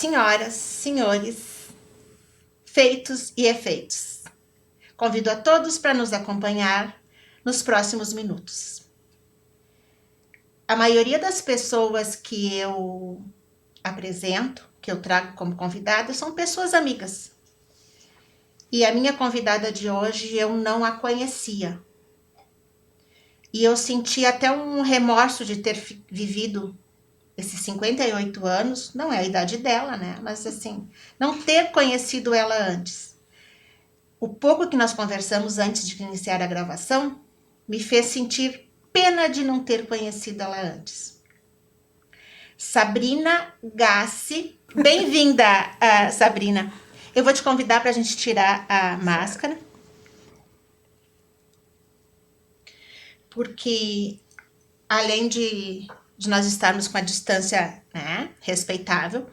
senhoras, senhores, feitos e efeitos. Convido a todos para nos acompanhar nos próximos minutos. A maioria das pessoas que eu apresento, que eu trago como convidada, são pessoas amigas. E a minha convidada de hoje eu não a conhecia. E eu senti até um remorso de ter vivido esses 58 anos, não é a idade dela, né? Mas assim, não ter conhecido ela antes. O pouco que nós conversamos antes de iniciar a gravação me fez sentir pena de não ter conhecido ela antes. Sabrina Gassi, bem-vinda, Sabrina. Eu vou te convidar para a gente tirar a máscara. Porque além de nós estarmos com a distância, né, respeitável,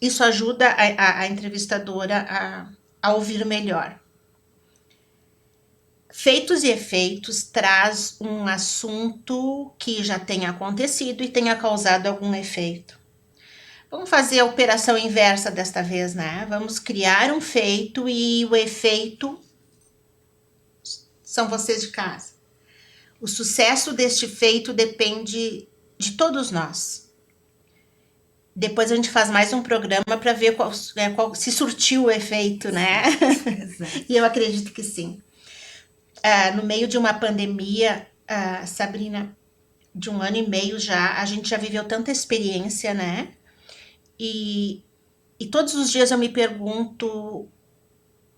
isso ajuda a entrevistadora a ouvir melhor. Feitos e efeitos traz um assunto que já tenha acontecido e tenha causado algum efeito. Vamos fazer a operação inversa desta vez, né? Vamos criar um feito e o efeito são vocês de casa. O sucesso deste feito depende de todos nós. Depois a gente faz mais um programa para ver se surtiu o efeito, né? Exato. E eu acredito que sim. No meio de uma pandemia, Sabrina, de 1 ano e meio já, a gente já viveu tanta experiência, né? E todos os dias eu me pergunto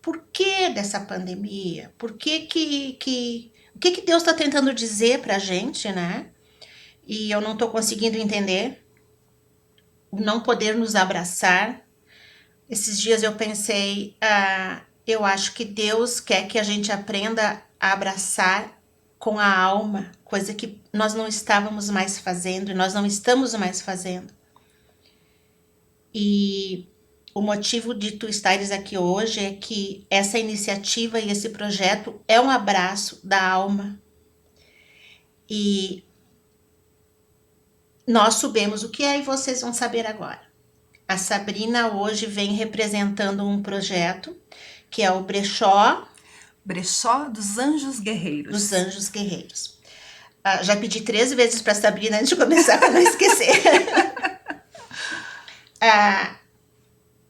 por que dessa pandemia? Por que o que Deus está tentando dizer pra gente, né? E eu não estou conseguindo entender. O não poder nos abraçar. Esses dias eu pensei, eu acho que Deus quer que a gente aprenda a abraçar com a alma, coisa que nós não estávamos mais fazendo, e nós não estamos mais fazendo. E o motivo de tu estares aqui hoje é que essa iniciativa e esse projeto é um abraço da alma. E nós soubemos o que é e vocês vão saber agora. A Sabrina hoje vem representando um projeto que é o Brechó dos Anjos Guerreiros. Dos Anjos Guerreiros. Já pedi 13 vezes para a Sabrina antes de começar para não esquecer.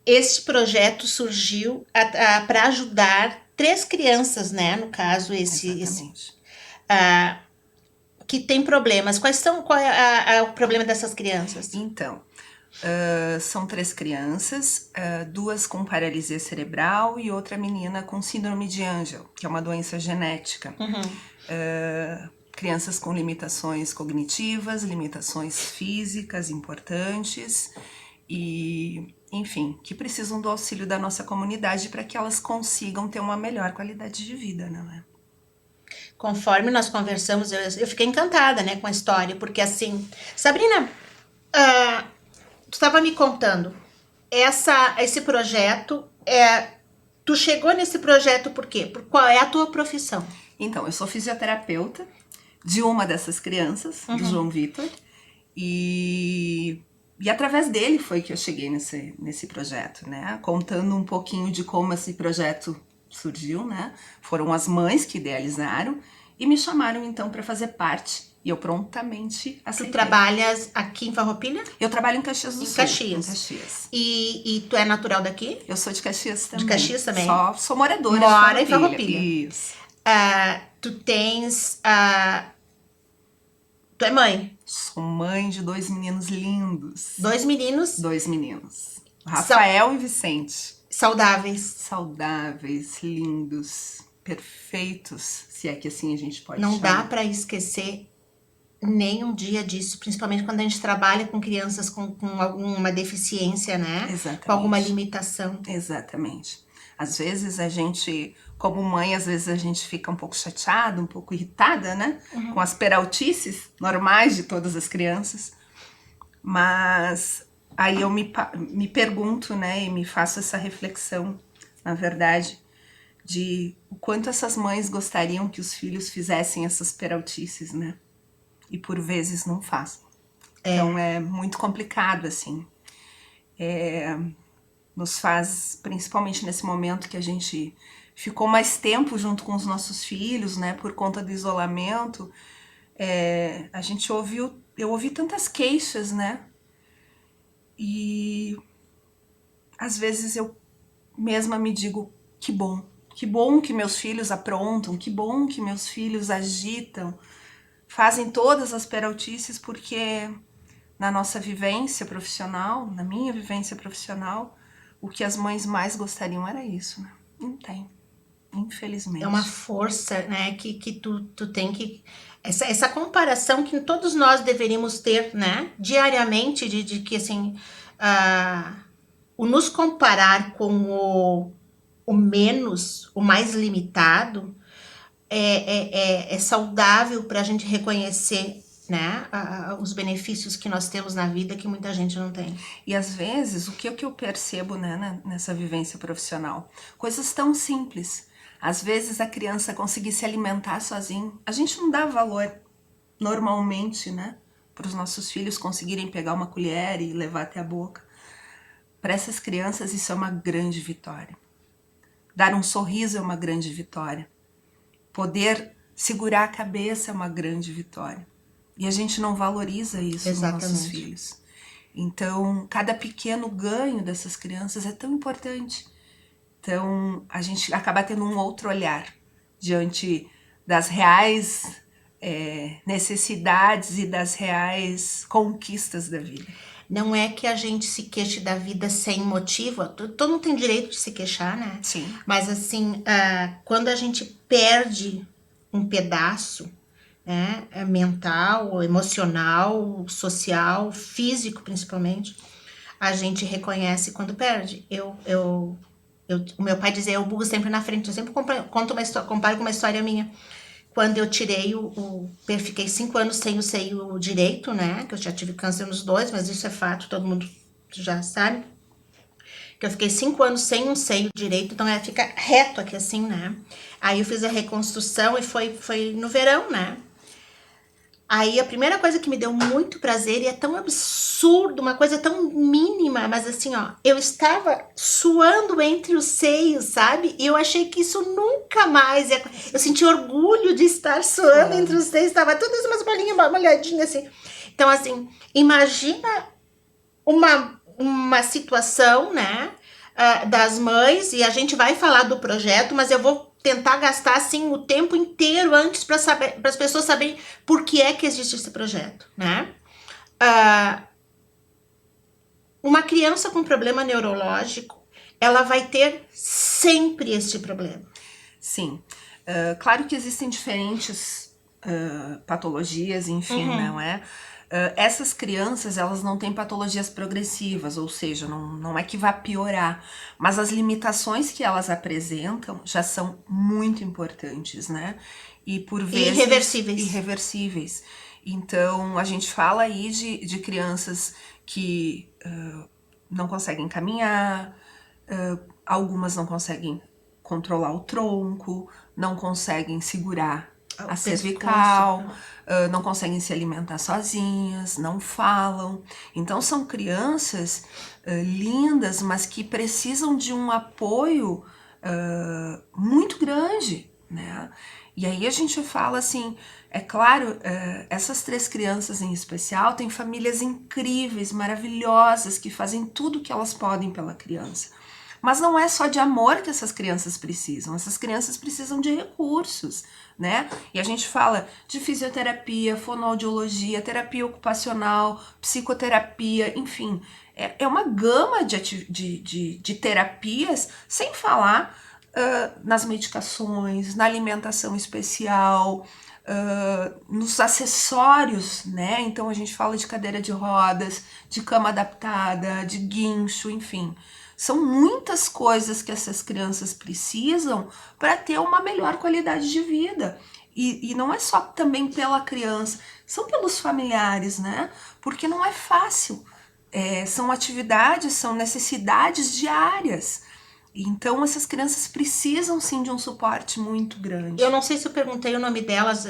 Este projeto surgiu para ajudar 3 crianças, né? No caso, que tem problemas. Qual é o problema dessas crianças? Então, são 3 crianças, 2 com paralisia cerebral e outra menina com síndrome de Angelman, que é uma doença genética. Crianças com limitações cognitivas, limitações físicas importantes e, enfim, que precisam do auxílio da nossa comunidade para que elas consigam ter uma melhor qualidade de vida, não é? Conforme nós conversamos, eu fiquei encantada, né, com a história, porque assim, Sabrina, tu estava me contando, esse projeto, tu chegou nesse projeto por quê? Qual é a tua profissão? Então, eu sou fisioterapeuta de uma dessas crianças, do João Vitor, e através dele foi que eu cheguei nesse projeto, né? Contando um pouquinho de como esse projeto surgiu, né? Foram as mães que idealizaram e me chamaram então para fazer parte. E eu prontamente aceitei. Tu trabalhas aqui em Farroupilha? Eu trabalho em Caxias do Sul. Em Caxias. E tu é natural daqui? Eu sou de Caxias também. De Caxias também? Sou moradora em Farroupilha. Isso. Tu tens... Tu é mãe? Sou mãe de 2 meninos lindos. 2 meninos? 2 meninos. Rafael e Vicente. Saudáveis. Saudáveis, lindos, perfeitos, se é que assim a gente pode chamar. Não dá chamar. para esquecer nem um dia disso, principalmente quando a gente trabalha com crianças com alguma deficiência, né? Exatamente. Com alguma limitação. Exatamente. Às vezes a gente, como mãe, às vezes a gente fica um pouco chateada, um pouco irritada, né? Com as peraltices normais de todas as crianças. Mas aí eu me pergunto, né? E me faço essa reflexão, na verdade, de o quanto essas mães gostariam que os filhos fizessem essas peraltices, né? E por vezes não fazem. Então é muito complicado, assim. Nos faz, principalmente nesse momento que a gente ficou mais tempo junto com os nossos filhos, né, por conta do isolamento, eu ouvi tantas queixas, né, e às vezes eu mesma me digo, que bom que meus filhos aprontam, que bom que meus filhos agitam, fazem todas as peraltices, porque na nossa vivência profissional, na minha vivência profissional, o que as mães mais gostariam era isso, né? Não tem, infelizmente. É uma força, né, que tu tem que... Essa comparação que todos nós deveríamos ter, né, diariamente, de que, assim, o nos comparar com o menos, o mais limitado, é saudável para a gente reconhecer, né, os benefícios que nós temos na vida que muita gente não tem. E às vezes, o que eu percebo, né, nessa vivência profissional? Coisas tão simples. Às vezes a criança conseguir se alimentar sozinho. A gente não dá valor normalmente, né, para os nossos filhos conseguirem pegar uma colher e levar até a boca. Para essas crianças isso é uma grande vitória. Dar um sorriso é uma grande vitória. Poder segurar a cabeça é uma grande vitória. E a gente não valoriza isso nos nossos filhos. Então, cada pequeno ganho dessas crianças é tão importante. Então, a gente acaba tendo um outro olhar diante das reais necessidades e das reais conquistas da vida. Não é que a gente se queixe da vida sem motivo, todo mundo tem direito de se queixar, né? Sim. Mas assim, quando a gente perde um pedaço, né, mental, emocional, social, físico principalmente, a gente reconhece quando perde. O meu pai dizia, eu bugo sempre na frente, eu sempre conto uma história, comparo com uma história minha. Quando eu tirei fiquei 5 anos sem o seio direito, né? Que eu já tive câncer nos dois, mas isso é fato, todo mundo já sabe. Que eu fiquei 5 anos sem um seio direito, então fica reto aqui assim, né? Aí eu fiz a reconstrução e foi no verão, né? Aí a primeira coisa que me deu muito prazer, e é tão absurdo, uma coisa tão mínima, mas assim, ó, eu estava suando entre os seios, sabe? E eu achei que isso nunca mais ia... Eu senti orgulho de estar suando entre os seios, estava todas umas bolinhas molhadinhas assim. Então, assim, imagina uma situação, né, das mães, e a gente vai falar do projeto, mas eu vou tentar gastar assim o tempo inteiro antes para as pessoas saberem por que é que existe esse projeto, né? Uma criança com problema neurológico, ela vai ter sempre este problema. Sim. Claro que existem diferentes patologias, enfim, não é? Essas crianças, elas não têm patologias progressivas, ou seja, não é que vai piorar, mas as limitações que elas apresentam já são muito importantes, né? E por vezes... Irreversíveis. Então, a gente fala aí de crianças que não conseguem caminhar, algumas não conseguem controlar o tronco, não conseguem segurar a cervical, não conseguem se alimentar sozinhas, não falam. Então são crianças lindas, mas que precisam de um apoio muito grande, né? E aí a gente fala assim, é claro, essas 3 crianças em especial têm famílias incríveis, maravilhosas, que fazem tudo o que elas podem pela criança. Mas não é só de amor que essas crianças precisam de recursos, né? E a gente fala de fisioterapia, fonoaudiologia, terapia ocupacional, psicoterapia, enfim. É uma gama de terapias, sem falar nas medicações, na alimentação especial, nos acessórios, né? Então a gente fala de cadeira de rodas, de cama adaptada, de guincho, enfim. São muitas coisas que essas crianças precisam para ter uma melhor qualidade de vida. E não é só também pela criança, são pelos familiares, né? Porque não é fácil. São atividades, são necessidades diárias. Então, essas crianças precisam, sim, de um suporte muito grande. Eu não sei se eu perguntei o nome delas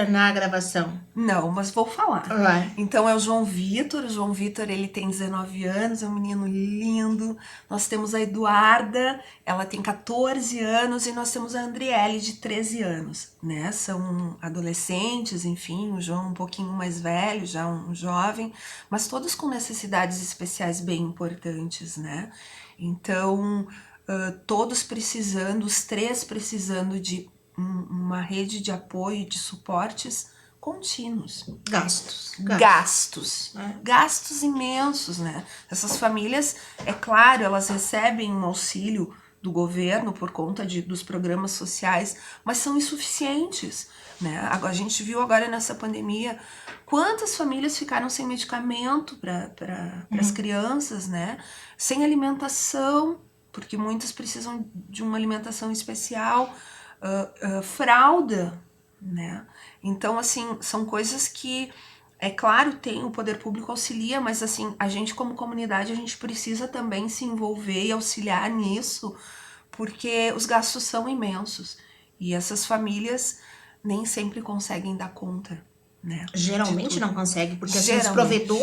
na gravação. Não, mas vou falar. Vai. Então, é o João Vitor. O João Vitor, ele tem 19 anos, é um menino lindo. Nós temos a Eduarda, ela tem 14 anos. E nós temos a Andriele, de 13 anos, né? São adolescentes, enfim. O João um pouquinho mais velho, já um jovem. Mas todos com necessidades especiais bem importantes, né? Então... todos precisando, os três precisando de uma rede de apoio e de suportes contínuos. Gastos imensos, né? Essas famílias, é claro, elas recebem um auxílio do governo por conta dos programas sociais, mas são insuficientes, né? A gente viu agora nessa pandemia quantas famílias ficaram sem medicamento para as crianças, né? Sem alimentação, porque muitas precisam de uma alimentação especial, fralda, né? Então, assim, são coisas que, é claro, tem o poder público auxilia, mas, assim, a gente como comunidade, a gente precisa também se envolver e auxiliar nisso, porque os gastos são imensos. E essas famílias nem sempre conseguem dar conta, né? Geralmente não consegue, porque assim,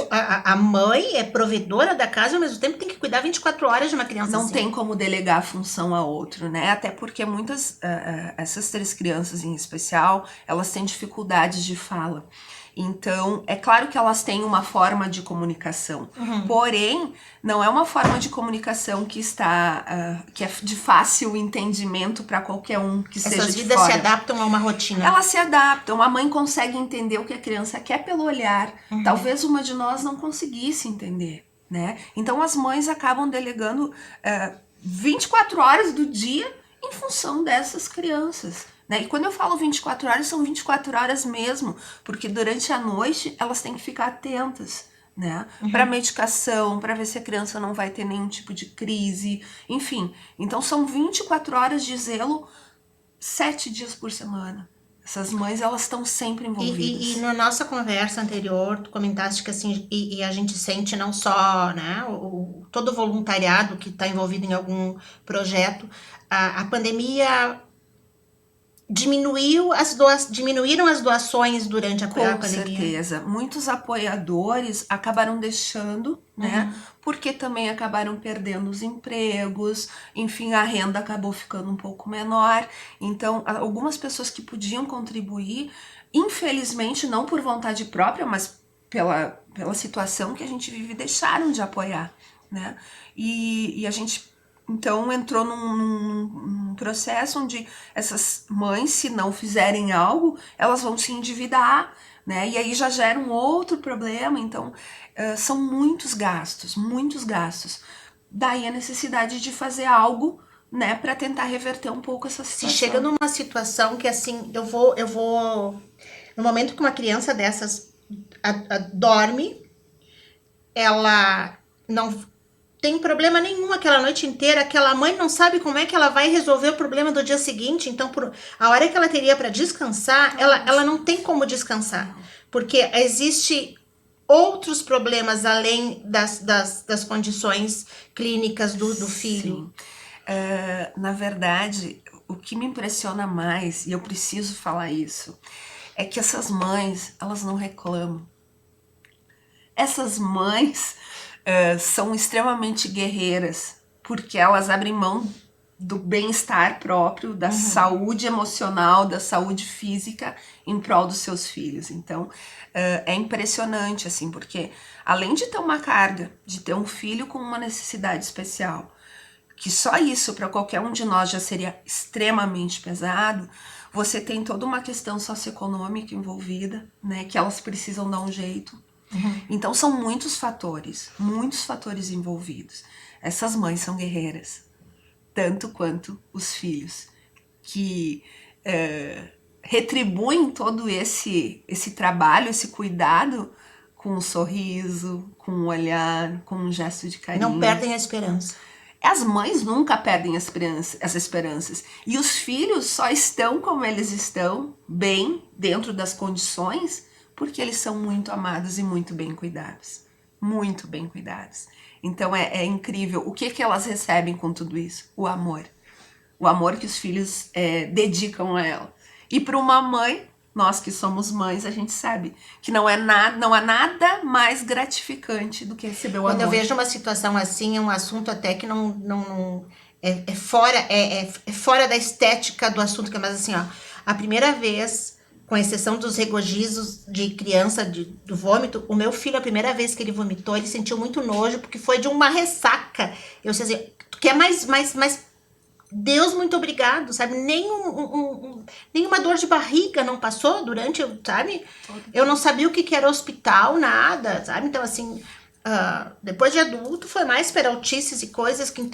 a mãe é provedora da casa e ao mesmo tempo tem que cuidar 24 horas de uma criança Não assim. tem como delegar a função a outro, né? Até porque muitas, essas 3 crianças em especial, elas têm dificuldades de fala. Então, é claro que elas têm uma forma de comunicação, porém, não é uma forma de comunicação que que é de fácil entendimento para qualquer um que seja de fora. Essas vidas se adaptam a uma rotina. Elas se adaptam, a mãe consegue entender o que a criança quer pelo olhar. Talvez uma de nós não conseguisse entender, né? Então, as mães acabam delegando 24 horas do dia em função dessas crianças. E quando eu falo 24 horas, são 24 horas mesmo, porque durante a noite elas têm que ficar atentas, né? Para medicação, para ver se a criança não vai ter nenhum tipo de crise, enfim. Então são 24 horas de zelo, 7 dias por semana. Essas mães, elas estão sempre envolvidas. E na nossa conversa anterior, tu comentaste que assim, e a gente sente não só, né, todo o voluntariado que está envolvido em algum projeto, a pandemia diminuíram as doações durante a pandemia. Com certeza. Muitos apoiadores acabaram deixando, né? Porque também acabaram perdendo os empregos, enfim, a renda acabou ficando um pouco menor. Então, algumas pessoas que podiam contribuir, infelizmente, não por vontade própria, mas pela situação que a gente vive, deixaram de apoiar, né? E a gente... Então, entrou num processo onde essas mães, se não fizerem algo, elas vão se endividar, né? E aí já gera um outro problema. Então, são muitos gastos, muitos gastos. Daí a necessidade de fazer algo, né, para tentar reverter um pouco essa situação. Se chega numa situação que, assim, eu vou... No momento que uma criança dessas dorme, ela não... tem problema nenhum aquela noite inteira, aquela mãe não sabe como é que ela vai resolver o problema do dia seguinte, então a hora que ela teria para descansar, ela não tem como descansar, porque existe outros problemas além das condições clínicas do filho. Na verdade, o que me impressiona mais, e eu preciso falar isso, é que essas mães, elas não reclamam. Essas mães... são extremamente guerreiras, porque elas abrem mão do bem-estar próprio, da saúde emocional, da saúde física em prol dos seus filhos. Então, é impressionante, assim, porque além de ter uma carga, de ter um filho com uma necessidade especial, que só isso para qualquer um de nós já seria extremamente pesado, você tem toda uma questão socioeconômica envolvida, né, que elas precisam dar um jeito. Então são muitos fatores envolvidos. Essas mães são guerreiras, tanto quanto os filhos, que retribuem todo esse trabalho, esse cuidado com um sorriso, com um olhar, com um gesto de carinho. Não perdem a esperança. As mães nunca perdem as esperanças. E os filhos só estão como eles estão, bem, dentro das condições, porque eles são muito amados e muito bem cuidados. muito bem cuidados. Então é incrível. O que elas recebem com tudo isso? O amor. O amor que os filhos dedicam a ela. E para uma mãe, nós que somos mães, a gente sabe que não há nada mais gratificante do que receber o amor. Quando eu vejo uma situação assim, é um assunto até que fora da estética do assunto, mas assim, ó, a primeira vez, com exceção dos regozijos de criança do vômito, o meu filho, a primeira vez que ele vomitou, ele sentiu muito nojo, porque foi de uma ressaca. Eu sei assim, tu quer mais Deus, muito obrigado, sabe? Nenhuma dor de barriga não passou durante, sabe? Eu não sabia o que era hospital, nada, sabe? Então, assim, depois de adulto, foi mais peraltices e coisas que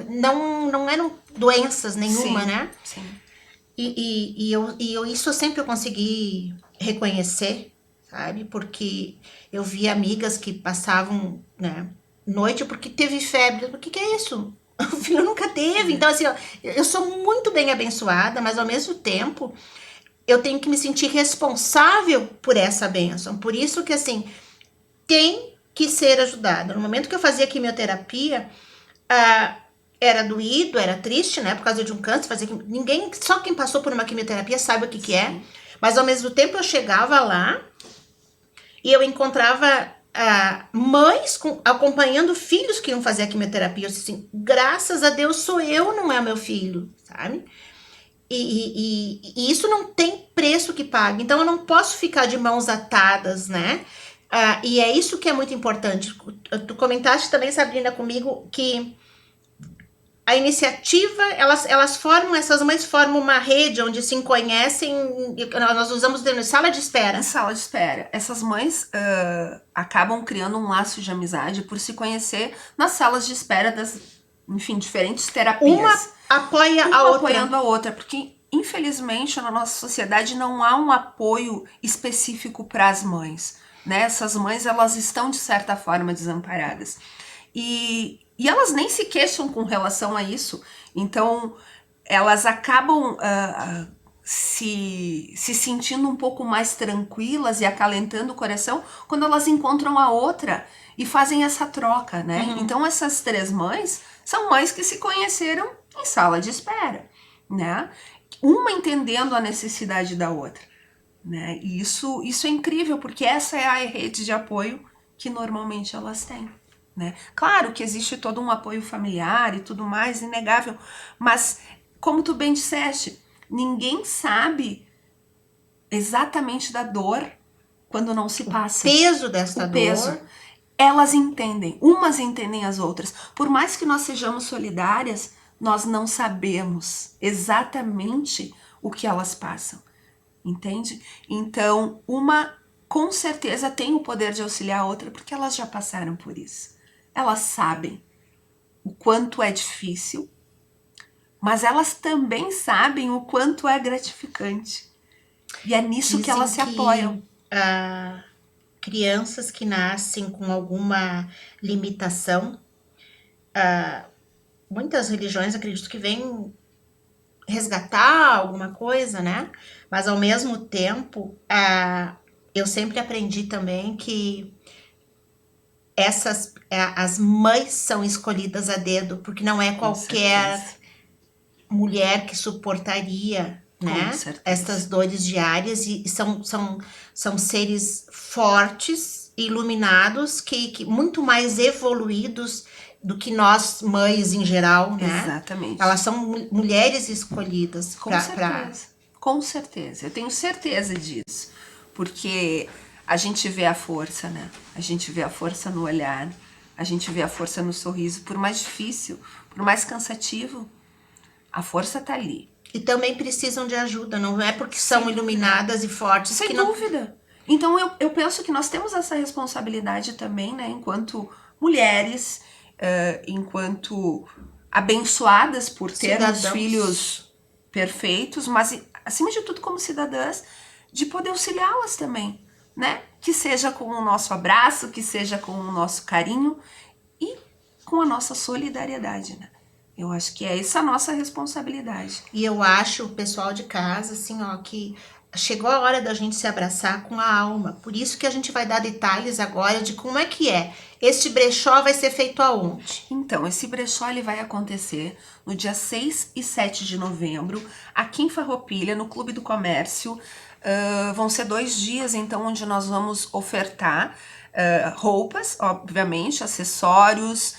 não eram doenças nenhuma, Sim, né? sim. Isso eu sempre consegui reconhecer, sabe? Porque eu vi amigas que passavam, né, noite porque teve febre. O que é isso? O filho nunca teve. Então, assim, ó, eu sou muito bem abençoada, mas ao mesmo tempo eu tenho que me sentir responsável por essa bênção. Por isso que, assim, tem que ser ajudada. No momento que eu fazia quimioterapia, era doído, era triste, né? Por causa de um câncer, só quem passou por uma quimioterapia sabe o que é. Mas ao mesmo tempo eu chegava lá e eu encontrava mães acompanhando filhos que iam fazer a quimioterapia. Eu disse assim, graças a Deus sou eu, não é meu filho, sabe? E isso não tem preço que pague. Então eu não posso ficar de mãos atadas, né? E é isso que é muito importante. Tu comentaste também, Sabrina, comigo, que a iniciativa, essas mães formam uma rede onde se conhecem, nós usamos de sala de espera. Sala de espera. Essas mães acabam criando um laço de amizade por se conhecer nas salas de espera das, enfim, diferentes terapias. Uma apoia a outra. Apoiando a outra, porque infelizmente na nossa sociedade não há um apoio específico para as mães, né? Essas mães, elas estão de certa forma desamparadas. E elas nem se queixam com relação a isso. Então, elas acabam se sentindo um pouco mais tranquilas e acalentando o coração quando elas encontram a outra e fazem essa troca, né? Uhum. Então, essas 3 mães são mães que se conheceram em sala de espera, né? Uma entendendo a necessidade da outra, né? E isso é incrível, porque essa é a rede de apoio que normalmente elas têm. Né? Claro que existe todo um apoio familiar e tudo mais, inegável, mas como tu bem disseste, ninguém sabe exatamente da dor quando não se passa. O peso dessa dor. Elas entendem, umas entendem as outras. Por mais que nós sejamos solidárias, nós não sabemos exatamente o que elas passam, entende? Então, uma com certeza tem o poder de auxiliar a outra porque elas já passaram por isso. Elas sabem o quanto é difícil, mas elas também sabem o quanto é gratificante. E é nisso que elas se apoiam. Crianças que nascem com alguma limitação, muitas religiões acredito que vêm resgatar alguma coisa, né? Mas ao mesmo tempo, eu sempre aprendi também que as mães são escolhidas a dedo, porque não é qualquer mulher que suportaria, né, estas dores diárias, e são seres fortes, iluminados, que muito mais evoluídos do que nós mães em geral, né? Exatamente. Elas são mulheres escolhidas. Com certeza, eu tenho certeza disso, porque a gente vê a força, né? A gente vê a força no olhar, a gente vê a força no sorriso. Por mais difícil, por mais cansativo, a força tá ali. E também precisam de ajuda, não é porque são iluminadas e fortes. Sem dúvida. Então eu penso que nós temos essa responsabilidade também, né? Enquanto mulheres, enquanto abençoadas por termos filhos perfeitos, mas acima de tudo como cidadãs, de poder auxiliá-las também. Né? Que seja com o nosso abraço, que seja com o nosso carinho e com a nossa solidariedade, né? Eu acho que é essa a nossa responsabilidade. E eu acho, o pessoal de casa, assim, ó, que chegou a hora da gente se abraçar com a alma. Por isso que a gente vai dar detalhes agora de como é que é. Este brechó vai ser feito aonde? Então, esse brechó ele vai acontecer no dia 6 e 7 de novembro, aqui em Farroupilha, no Clube do Comércio. Vão ser 2 dias, então, onde nós vamos ofertar roupas, obviamente, acessórios,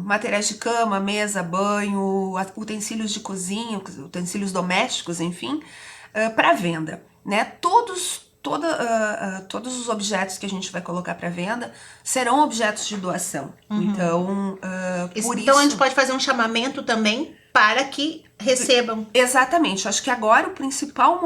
materiais de cama, mesa, banho, utensílios de cozinha, utensílios domésticos, enfim, para venda, né? Todos os objetos que a gente vai colocar para venda serão objetos de doação. Então, por Então isso... a gente pode fazer um chamamento também para que recebam. Exatamente. Acho que agora o principal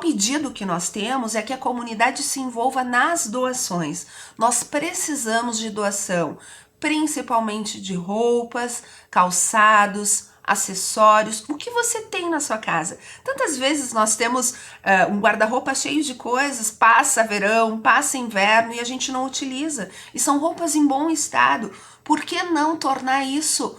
pedido que nós temos é que a comunidade se envolva nas doações. Nós precisamos de doação, principalmente de roupas, calçados, acessórios, o que você tem na sua casa. Tantas vezes nós temos um guarda-roupa cheio de coisas, passa verão, passa inverno e a gente não utiliza. E são roupas em bom estado. Por que não tornar isso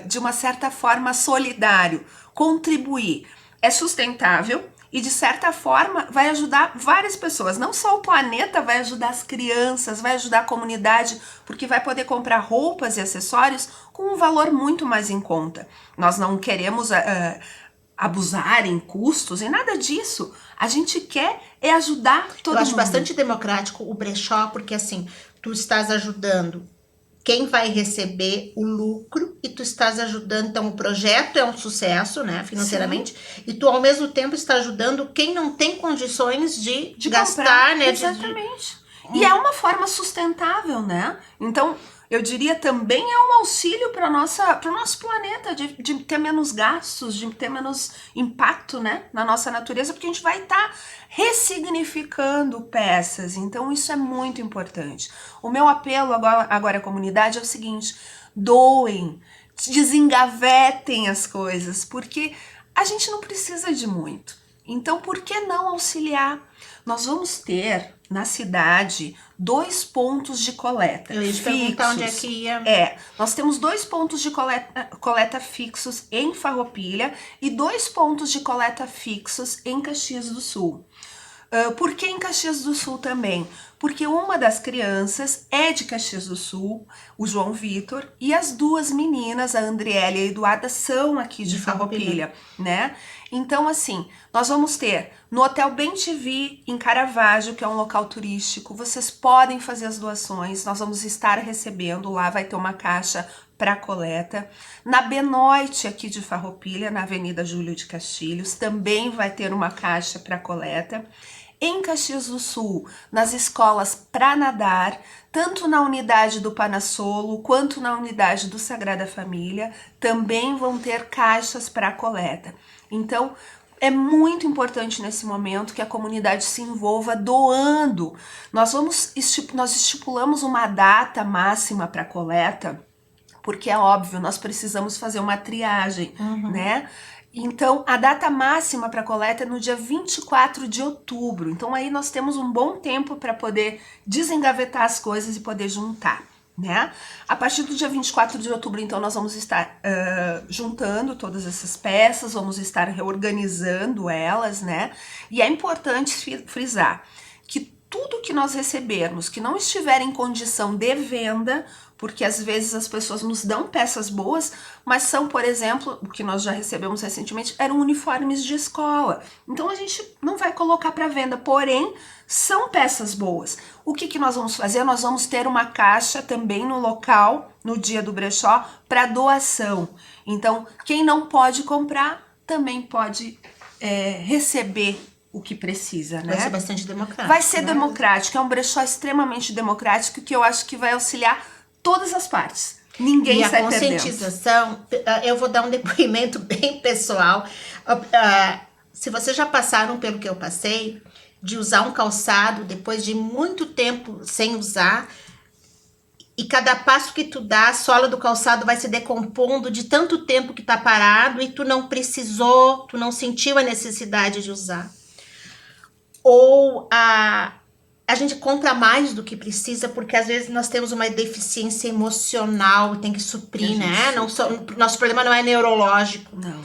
de uma certa forma solidário? Contribuir. É sustentável e de certa forma vai ajudar várias pessoas. Não só o planeta, vai ajudar as crianças, vai ajudar a comunidade, porque vai poder comprar roupas e acessórios com um valor muito mais em conta. Nós não queremos abusar em custos e nada disso. A gente quer ajudar todo mundo. Eu acho bastante democrático o brechó, porque assim, tu estás ajudando quem vai receber o lucro e tu estás ajudando, então o projeto é um sucesso, né, financeiramente. Sim. E tu ao mesmo tempo está ajudando quem não tem condições de gastar, comprar, né? Exatamente. E é uma forma sustentável, né? Então, eu diria também é um auxílio para o nosso planeta, de ter menos gastos, de ter menos impacto, né, na nossa natureza, porque a gente vai estar ressignificando peças. Então isso é muito importante. O meu apelo agora à comunidade é o seguinte: doem, desengavetem as coisas, porque a gente não precisa de muito. Então por que não auxiliar? Nós vamos ter na cidade 2 pontos de coleta. Eu ia te perguntar onde é que ia. Nós temos 2 pontos de coleta fixos em Farroupilha e 2 pontos de coleta fixos em Caxias do Sul. Por que em Caxias do Sul também? Porque uma das crianças é de Caxias do Sul, o João Vitor, e as 2 meninas, a Andriele e a Eduarda, são aqui de Farroupilha, né? Então, assim, nós vamos ter no Hotel Bem-TV, em Caravaggio, que é um local turístico, vocês podem fazer as doações, nós vamos estar recebendo lá, vai ter uma caixa para coleta. Na Benoite, aqui de Farroupilha, na Avenida Júlio de Castilhos, também vai ter uma caixa para coleta. Em Caxias do Sul, nas escolas para nadar, tanto na unidade do Panassolo quanto na unidade do Sagrada Família, também vão ter caixas para coleta. Então, é muito importante nesse momento que a comunidade se envolva doando. Nós estipulamos uma data máxima para coleta, porque é óbvio, nós precisamos fazer uma triagem, né? Então, a data máxima para coleta é no dia 24 de outubro. Então, aí nós temos um bom tempo para poder desengavetar as coisas e poder juntar, né? A partir do dia 24 de outubro, então, nós vamos estar juntando todas essas peças, vamos estar reorganizando elas, né? E é importante frisar que tudo que nós recebermos que não estiver em condição de venda, porque às vezes as pessoas nos dão peças boas, mas são, por exemplo, o que nós já recebemos recentemente, eram uniformes de escola. Então a gente não vai colocar para venda, porém são peças boas. O que nós vamos fazer? Nós vamos ter uma caixa também no local, no dia do brechó, para doação. Então quem não pode comprar, também pode receber o que precisa, né? Vai ser bastante democrático. Vai ser democrático, é um brechó extremamente democrático que eu acho que vai auxiliar todas as partes. Ninguém sai perdendo. E a conscientização, eu vou dar um depoimento bem pessoal. Se vocês já passaram pelo que eu passei, de usar um calçado depois de muito tempo sem usar, e cada passo que tu dá, a sola do calçado vai se decompondo de tanto tempo que tá parado e tu não precisou, tu não sentiu a necessidade de usar. Ou a gente compra mais do que precisa, porque às vezes nós temos uma deficiência emocional, tem que suprir, né? Nosso problema não é neurológico. Não.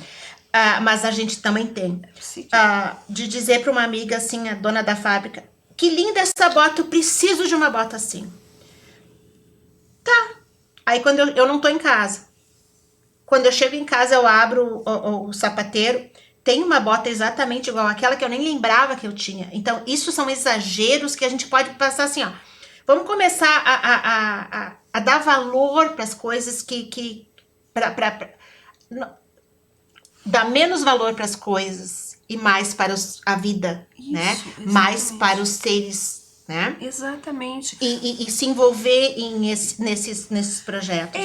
Mas a gente também tem. Psíquico. De dizer para uma amiga, assim, a dona da fábrica, que linda essa bota, eu preciso de uma bota assim. Tá. Aí quando eu não tô em casa. Quando eu chego em casa, eu abro o sapateiro, tem uma bota exatamente igual àquela que eu nem lembrava que eu tinha. Então, isso são exageros que a gente pode passar assim, ó. Vamos começar a dar valor para as coisas dar menos valor para as coisas e mais para a vida, Isso, né? exatamente. Mais para os seres, né? Exatamente. E se envolver nesses projetos.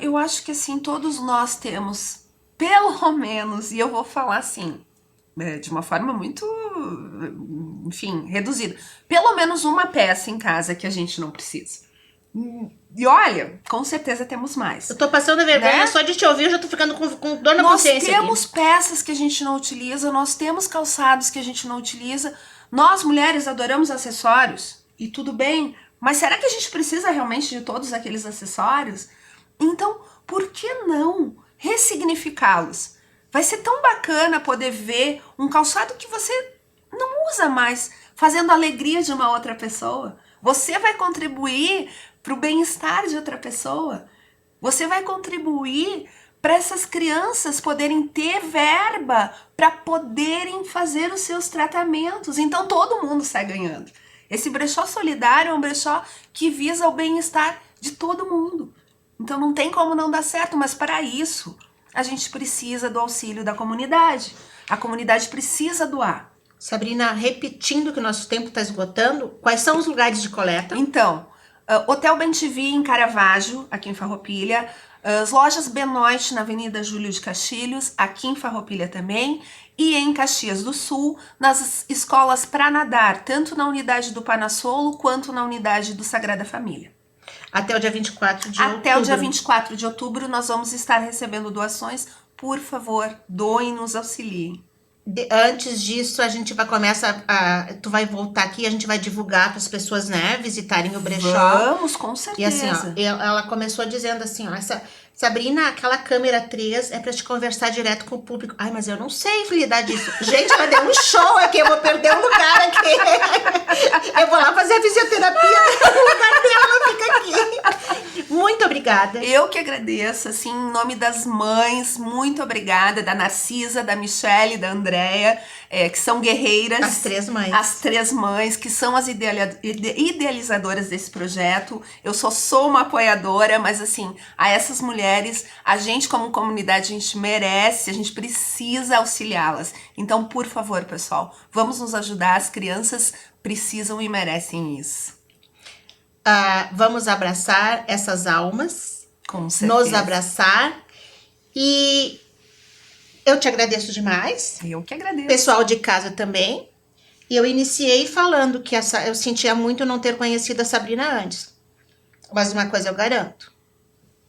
Eu acho que assim, todos nós temos, pelo menos, e eu vou falar assim, de uma forma muito, enfim, reduzida, pelo menos uma peça em casa que a gente não precisa. E olha, com certeza temos mais. Eu tô passando vergonha, né? Só de te ouvir, eu já tô ficando com dor na Nós consciência temos aqui. peças que a gente não utiliza, nós temos calçados que a gente não utiliza. Nós, mulheres, adoramos acessórios, e tudo bem, mas será que a gente precisa realmente de todos aqueles acessórios? Então, por que não ressignificá-los? Vai ser tão bacana poder ver um calçado que você não usa mais, fazendo a alegria de uma outra pessoa. Você vai contribuir para o bem-estar de outra pessoa. Você vai contribuir para essas crianças poderem ter verba para poderem fazer os seus tratamentos. Então todo mundo sai ganhando. Esse brechó solidário é um brechó que visa o bem-estar de todo mundo. Então não tem como não dar certo, mas para isso a gente precisa do auxílio da comunidade. A comunidade precisa doar. Sabrina, repetindo que o nosso tempo está esgotando, quais são os lugares de coleta? Então, Hotel Bem-TV em Caravaggio, aqui em Farroupilha, as lojas Benoit na Avenida Júlio de Castilhos, aqui em Farroupilha também, e em Caxias do Sul, nas escolas para nadar, tanto na unidade do Panassolo quanto na unidade do Sagrada Família. Até o dia 24 de outubro. Até o dia 24 de outubro nós vamos estar recebendo doações. Por favor, doem, nos auxiliem. Antes disso, a gente vai começar tu vai voltar aqui, a gente vai divulgar para as pessoas, né, visitarem o brechó. Vamos, com certeza. E assim, ó, ela começou dizendo assim, ó, Sabrina, aquela câmera 3 é para te conversar direto com o público. Ai, mas eu não sei lidar disso. Gente, ela deu um show aqui, eu vou perder um lugar aqui. Eu vou lá fazer a fisioterapia, o lugar dela fica aqui. Muito obrigada. Eu que agradeço, assim, em nome das mães, muito obrigada, da Narcisa, da Michelle, da Andréia, que são guerreiras. As 3 mães. As 3 mães, que são as idealizadoras desse projeto. Eu só sou uma apoiadora, mas assim, a essas mulheres, a gente como comunidade, a gente merece, a gente precisa auxiliá-las. Então, por favor, pessoal, vamos nos ajudar, as crianças precisam e merecem isso. Vamos abraçar essas almas. Com certeza. Nos abraçar. E eu te agradeço demais. Eu que agradeço. Pessoal de casa também. E eu iniciei falando que eu sentia muito não ter conhecido a Sabrina antes. Mas uma coisa eu garanto.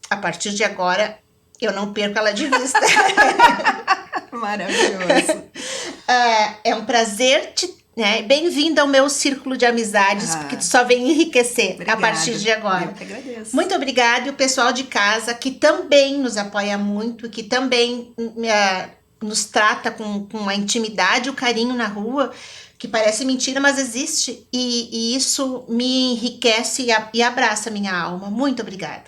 A partir de agora, eu não perco ela de vista. Maravilhoso. É um prazer né? Bem-vinda ao meu círculo de amizades, porque tu só vem enriquecer. Obrigada. A partir de agora. Eu que agradeço. Muito obrigada. E o pessoal de casa, que também nos apoia muito, que também nos trata com a intimidade e o carinho na rua, que parece mentira, mas existe. E isso me enriquece e abraça a minha alma. Muito obrigada.